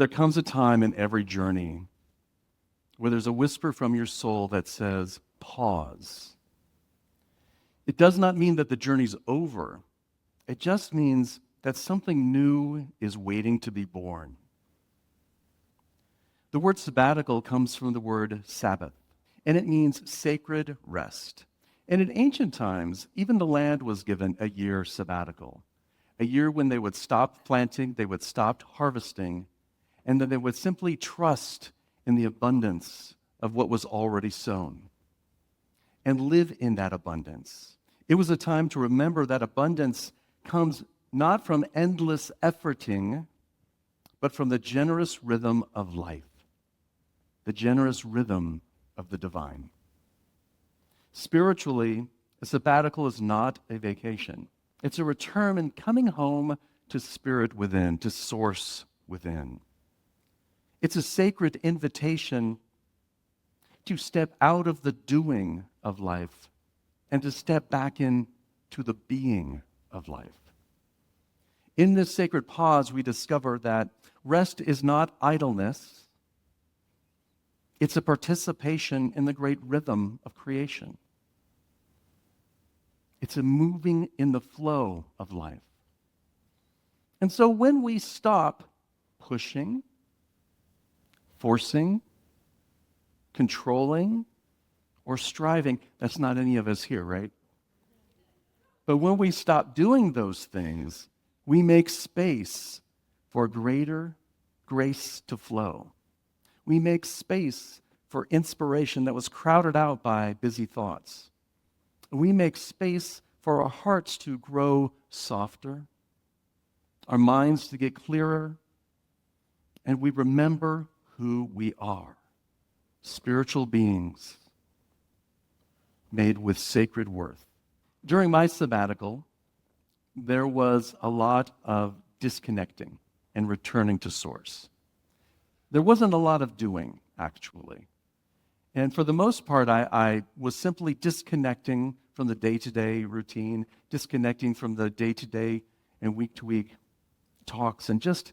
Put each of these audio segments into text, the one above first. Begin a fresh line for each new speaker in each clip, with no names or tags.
There comes a time in every journey where there's a whisper from your soul that says, pause. It does not mean that the journey's over. It just means that something new is waiting to be born. The word sabbatical comes from the word Sabbath, and it means sacred rest. And in ancient times, even the land was given a year sabbatical, a year when they would stop planting, they would stop harvesting, and then they would simply trust in the abundance of what was already sown and live in that abundance. It was a time to remember that abundance comes not from endless efforting, but from the generous rhythm of life, the generous rhythm of the divine. Spiritually, a sabbatical is not a vacation. It's a return and coming home to spirit within, to source within. It's a sacred invitation to step out of the doing of life and to step back into the being of life. In this sacred pause, we discover that rest is not idleness. It's a participation in the great rhythm of creation. It's a moving in the flow of life. And so when we stop pushing, forcing, controlling, or striving, that's not any of us here, right? But when we stop doing those things, we make space for greater grace to flow. We make space for inspiration that was crowded out by busy thoughts. We make space for our hearts to grow softer, our minds to get clearer, and we remember who we are, spiritual beings made with sacred worth. During my sabbatical, there was a lot of disconnecting and returning to source. There wasn't a lot of doing, actually. And for the most part, I was simply disconnecting from the day-to-day routine, disconnecting from the day-to-day and week-to-week talks, and just,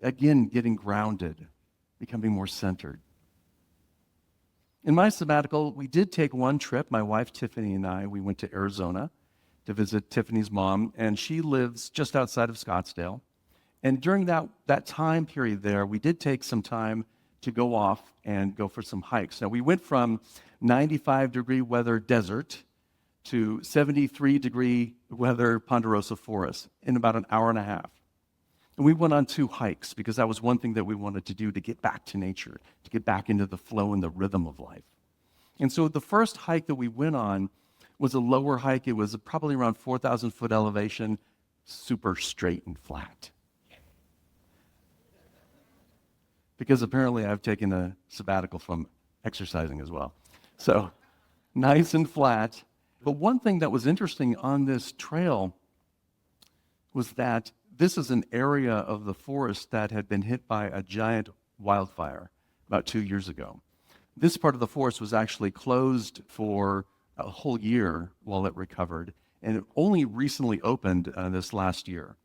again, getting grounded, becoming more centered. In my sabbatical, we did take one trip. My wife, Tiffany, and I, we went to Arizona to visit Tiffany's mom, and she lives just outside of Scottsdale. And during that time period there, we did take some time to go off and go for some hikes. Now, we went from 95-degree weather desert to 73-degree weather Ponderosa Forest in about an hour and a half. And we went on 2 hikes because that was one thing that we wanted to do to get back to nature, to get back into the flow and the rhythm of life. And so the first hike that we went on was a lower hike. It was probably around 4,000 foot elevation, super straight and flat. Because apparently I've taken a sabbatical from exercising as well. So nice and flat. But one thing that was interesting on this trail was that this is an area of the forest that had been hit by a giant wildfire about 2 years ago. This part of the forest was actually closed for a whole year while it recovered, and it only recently opened this last year.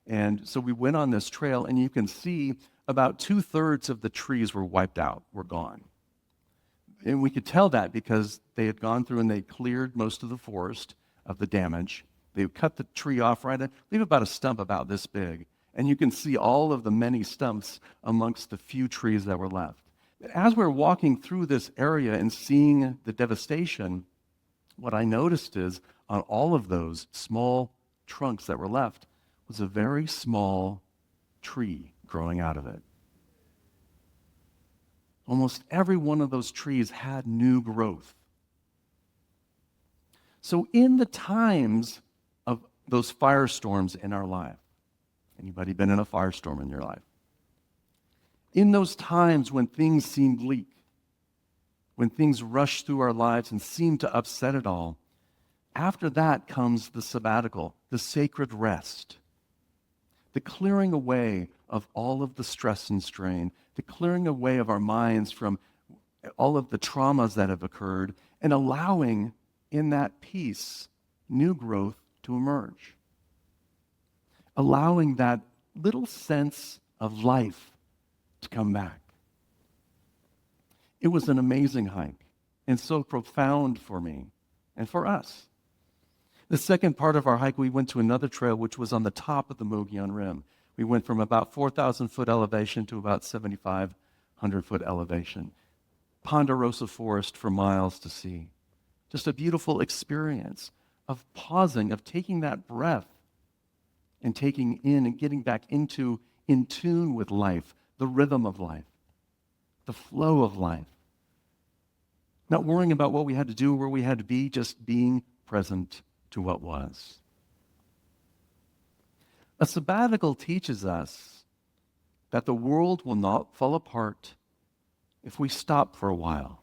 And so we went on this trail, and you can see about 2/3 of the trees were wiped out, were gone. And we could tell that because they had gone through and they cleared most of the forest of the damage. They would cut the tree off right, leave about a stump about this big. And you can see all of the many stumps amongst the few trees that were left. As we're walking through this area and seeing the devastation, what I noticed is on all of those small trunks that were left was a very small tree growing out of it. Almost every one of those trees had new growth. So in the times of those firestorms in our life, anybody been in a firestorm in your life? In those times when things seem bleak, when things rush through our lives and seem to upset it all, after that comes the sabbatical, the sacred rest, the clearing away of all of the stress and strain, the clearing away of our minds from all of the traumas that have occurred, and allowing in that peace new growth to emerge. Allowing that little sense of life to come back. It was an amazing hike and so profound for me and for us. The second part of our hike, we went to another trail which was on the top of the Mogollon Rim. We went from about 4,000 foot elevation to about 7,500 foot elevation. Ponderosa forest for miles to see. Just a beautiful experience of pausing, of taking that breath and taking in and getting back in tune with life, the rhythm of life, the flow of life. Not worrying about what we had to do, where we had to be, just being present to what was. A sabbatical teaches us that the world will not fall apart if we stop for a while.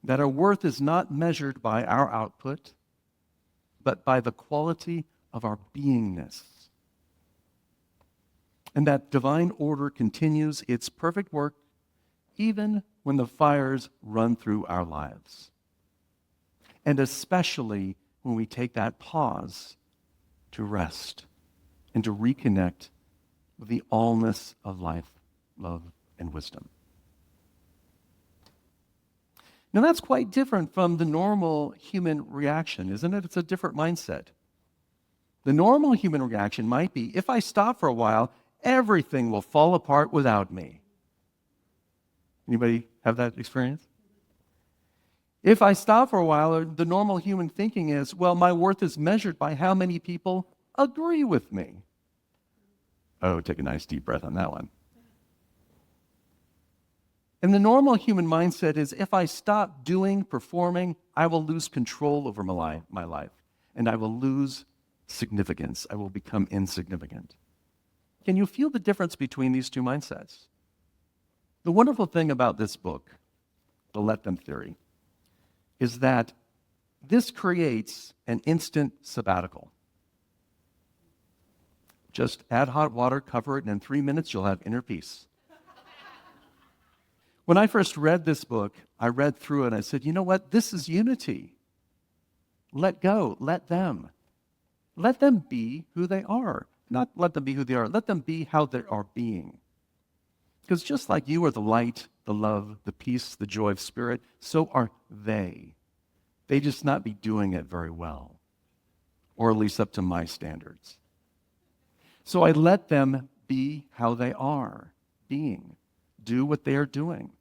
That our worth is not measured by our output, but by the quality of our beingness. And that divine order continues its perfect work even when the fires run through our lives. And especially when we take that pause to rest and to reconnect with the allness of life, love, and wisdom. Now that's quite different from the normal human reaction, isn't it? It's a different mindset. The normal human reaction might be, if I stop for a while, everything will fall apart without me. Anybody have that experience? If I stop for a while, the normal human thinking is, well, my worth is measured by how many people agree with me. Oh, take a nice deep breath on that one. And the normal human mindset is, if I stop doing, performing, I will lose control over my life, and I will lose significance. I will become insignificant. Can you feel the difference between these two mindsets? The wonderful thing about this book, The Let Them Theory, is that this creates an instant sabbatical. Just add hot water, cover it, and in 3 minutes you'll have inner peace. When I first read this book, I read through it and I said, you know what? This is unity. Let go. Let them. Let them be who they are. Not let them be who they are. Let them be how they are being. Because just like you are the light, the love, the peace, the joy of spirit, so are they. They just not be doing it very well, or at least up to my standards. So I let them be how they are being. Do what they are doing.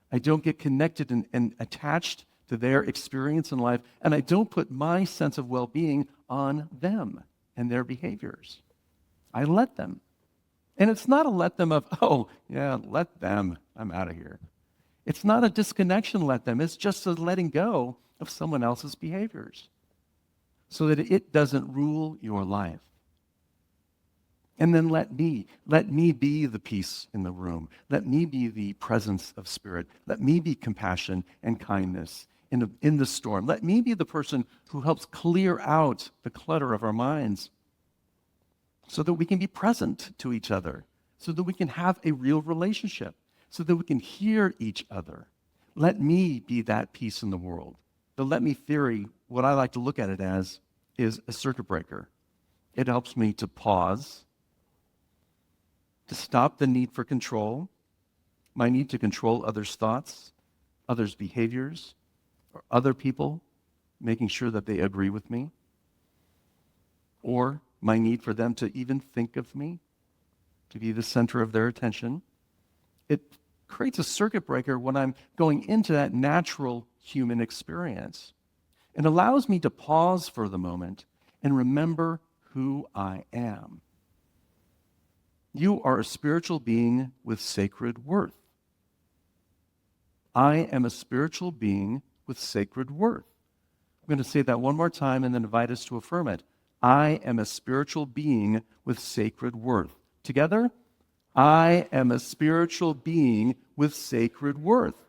I don't get connected and attached to their experience in life, and I don't put my sense of well-being on them and their behaviors. I let them. And it's not a let them of, oh, yeah, let them, I'm out of here. It's not a disconnection, let them. It's just a letting go of someone else's behaviors so that it doesn't rule your life. And then let me be the peace in the room. Let me be the presence of spirit. Let me be compassion and kindness in the storm. Let me be the person who helps clear out the clutter of our minds so that we can be present to each other, so that we can have a real relationship, so that we can hear each other. Let me be that peace in the world. The let me theory, what I like to look at it as, is a circuit breaker. It helps me to pause, to stop the need for control, my need to control others' thoughts, others' behaviors, or other people, making sure that they agree with me, or my need for them to even think of me, to be the center of their attention. It creates a circuit breaker when I'm going into that natural human experience. It allows me to pause for the moment and remember who I am. You are a spiritual being with sacred worth. I am a spiritual being with sacred worth. I'm going to say that one more time and then invite us to affirm it. I am a spiritual being with sacred worth. Together, I am a spiritual being with sacred worth.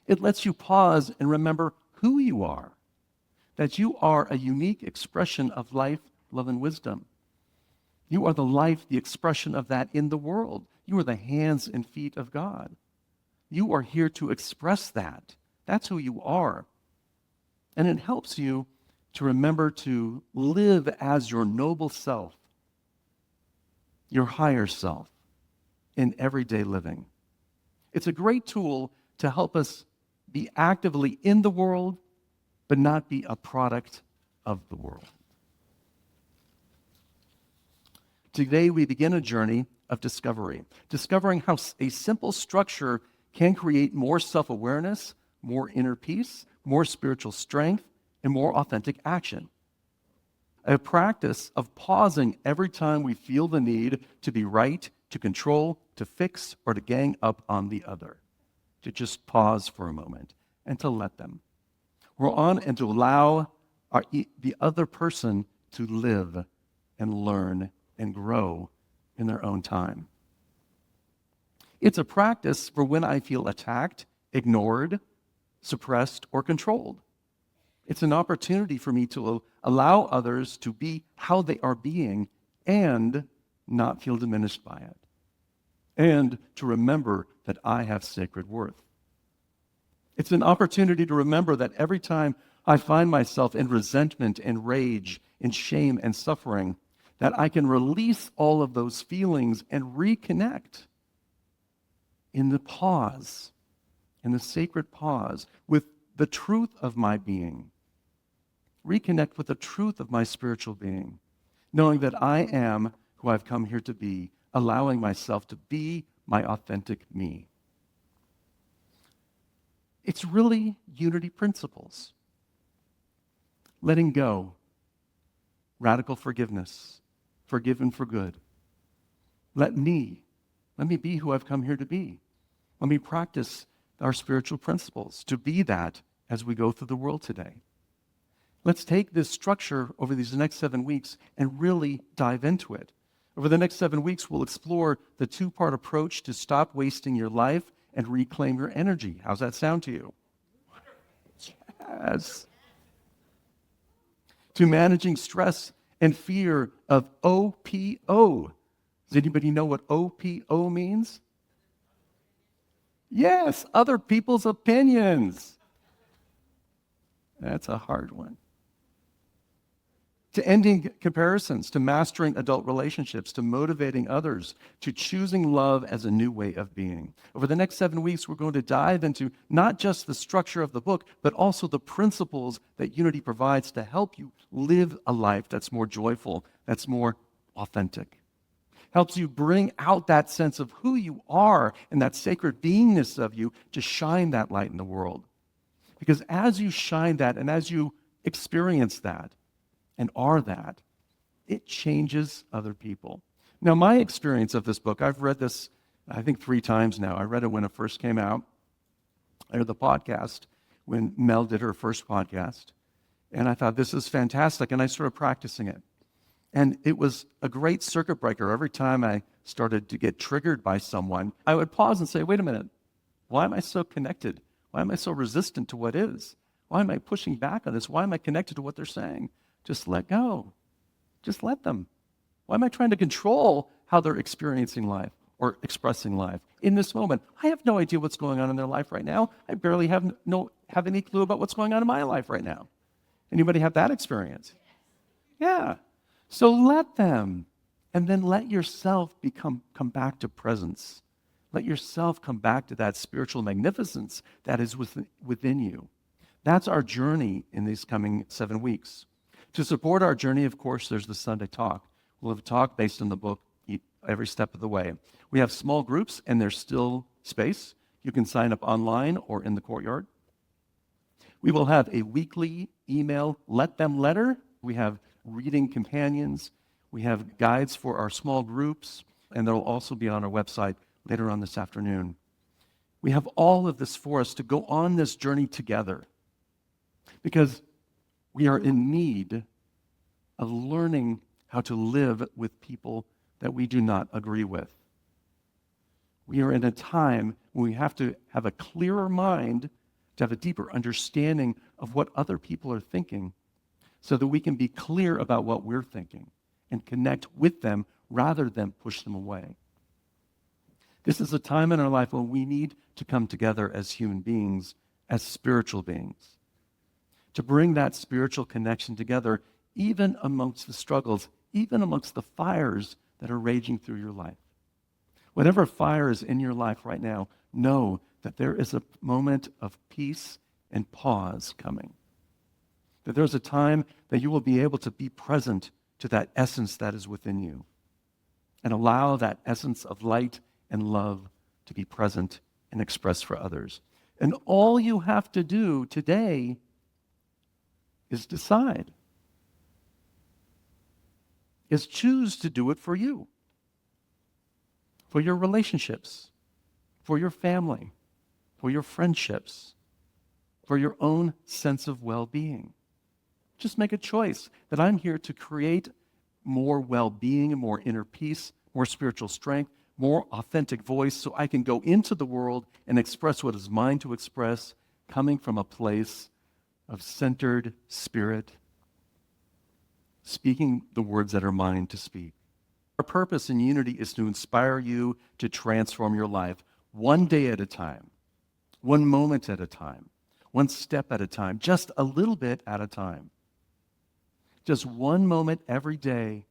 It lets you pause and remember who you are, that you are a unique expression of life, love, and wisdom. You are the life, the expression of that in the world. You are the hands and feet of God. You are here to express that. That's who you are. And it helps you to remember to live as your noble self, your higher self, in everyday living. It's a great tool to help us be actively in the world, but not be a product of the world. Today, we begin a journey of discovery, discovering how a simple structure can create more self-awareness, more inner peace, more spiritual strength, and more authentic action. A practice of pausing every time we feel the need to be right, to control, to fix, or to gang up on the other. To just pause for a moment and to let them. We're on and to allow the other person to live and learn and grow in their own time. It's a practice for when I feel attacked, ignored, suppressed, or controlled. It's an opportunity for me to allow others to be how they are being and not feel diminished by it. And to remember that I have sacred worth. It's an opportunity to remember that every time I find myself in resentment and rage, in shame and suffering, that I can release all of those feelings and reconnect in the pause, in the sacred pause, with the truth of my being. Reconnect with the truth of my spiritual being, knowing that I am who I've come here to be, allowing myself to be my authentic me. It's really unity principles. Letting go, radical forgiveness, forgiven for good. Let me be who I've come here to be. Let me practice our spiritual principles to be that as we go through the world today. Let's take this structure over these next 7 weeks and really dive into it. Over the next 7 weeks, we'll explore the two-part approach to stop wasting your life and reclaim your energy. How's that sound to you? Yes. To managing stress and fear of OPO. Does anybody know what OPO means? Yes, other people's opinions. That's a hard one. To ending comparisons, to mastering adult relationships, to motivating others, to choosing love as a new way of being. Over the next 7 weeks, we're going to dive into not just the structure of the book, but also the principles that Unity provides to help you live a life that's more joyful, that's more authentic. Helps you bring out that sense of who you are and that sacred beingness of you to shine that light in the world. Because as you shine that and as you experience that, and are that, it changes other people. Now, my experience of this book, I've read this, I think 3 times now. I read it when it first came out. I heard the podcast when Mel did her first podcast. And I thought, this is fantastic. And I started practicing it. And it was a great circuit breaker. Every time I started to get triggered by someone, I would pause and say, wait a minute, why am I so connected? Why am I so resistant to what is? Why am I pushing back on this? Why am I connected to what they're saying? Just let go. Just let them. Why am I trying to control how they're experiencing life or expressing life in this moment? I have no idea what's going on in their life right now. I barely have any clue about what's going on in my life right now. Anybody have that experience? Yeah. So let them. And then let yourself come back to presence. Let yourself come back to that spiritual magnificence that is within you. That's our journey in these coming 7 weeks. To support our journey, of course, there's the Sunday talk. We'll have a talk based on the book every step of the way. We have small groups, and there's still space. You can sign up online or in the courtyard. We will have a weekly email Let Them letter. We have reading companions. We have guides for our small groups, and they'll also be on our website later on this afternoon. We have all of this for us to go on this journey together because we are in need of learning how to live with people that we do not agree with. We are in a time when we have to have a clearer mind, to have a deeper understanding of what other people are thinking, so that we can be clear about what we're thinking and connect with them rather than push them away. This is a time in our life when we need to come together as human beings, as spiritual beings, to bring that spiritual connection together, even amongst the struggles, even amongst the fires that are raging through your life. Whatever fire is in your life right now, know that there is a moment of peace and pause coming. That there's a time that you will be able to be present to that essence that is within you and allow that essence of light and love to be present and expressed for others. And all you have to do today is decide, is choose to do it for you, for your relationships, for your family, for your friendships, for your own sense of well-being. Just make a choice that I'm here to create more well-being, more inner peace, more spiritual strength, more authentic voice so I can go into the world and express what is mine to express, coming from a place of centered spirit, speaking the words that are mine to speak. Our purpose in Unity is to inspire you to transform your life one day at a time, one moment at a time, one step at a time, just a little bit at a time. Just one moment every day,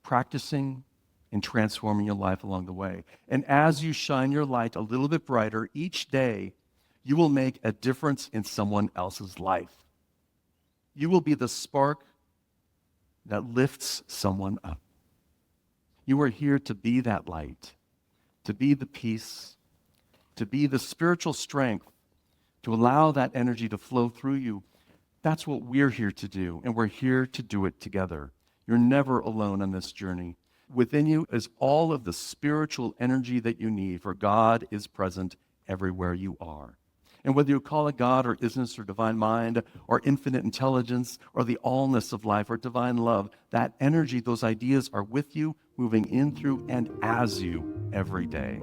practicing and transforming your life along the way. And as you shine your light a little bit brighter each day, you will make a difference in someone else's life. You will be the spark that lifts someone up. You are here to be that light, to be the peace, to be the spiritual strength, to allow that energy to flow through you. That's what we're here to do, and we're here to do it together. You're never alone on this journey. Within you is all of the spiritual energy that you need, for God is present everywhere you are. And whether you call it God or isness or divine mind or infinite intelligence or the allness of life or divine love, that energy, those ideas are with you, moving in through and as you every day.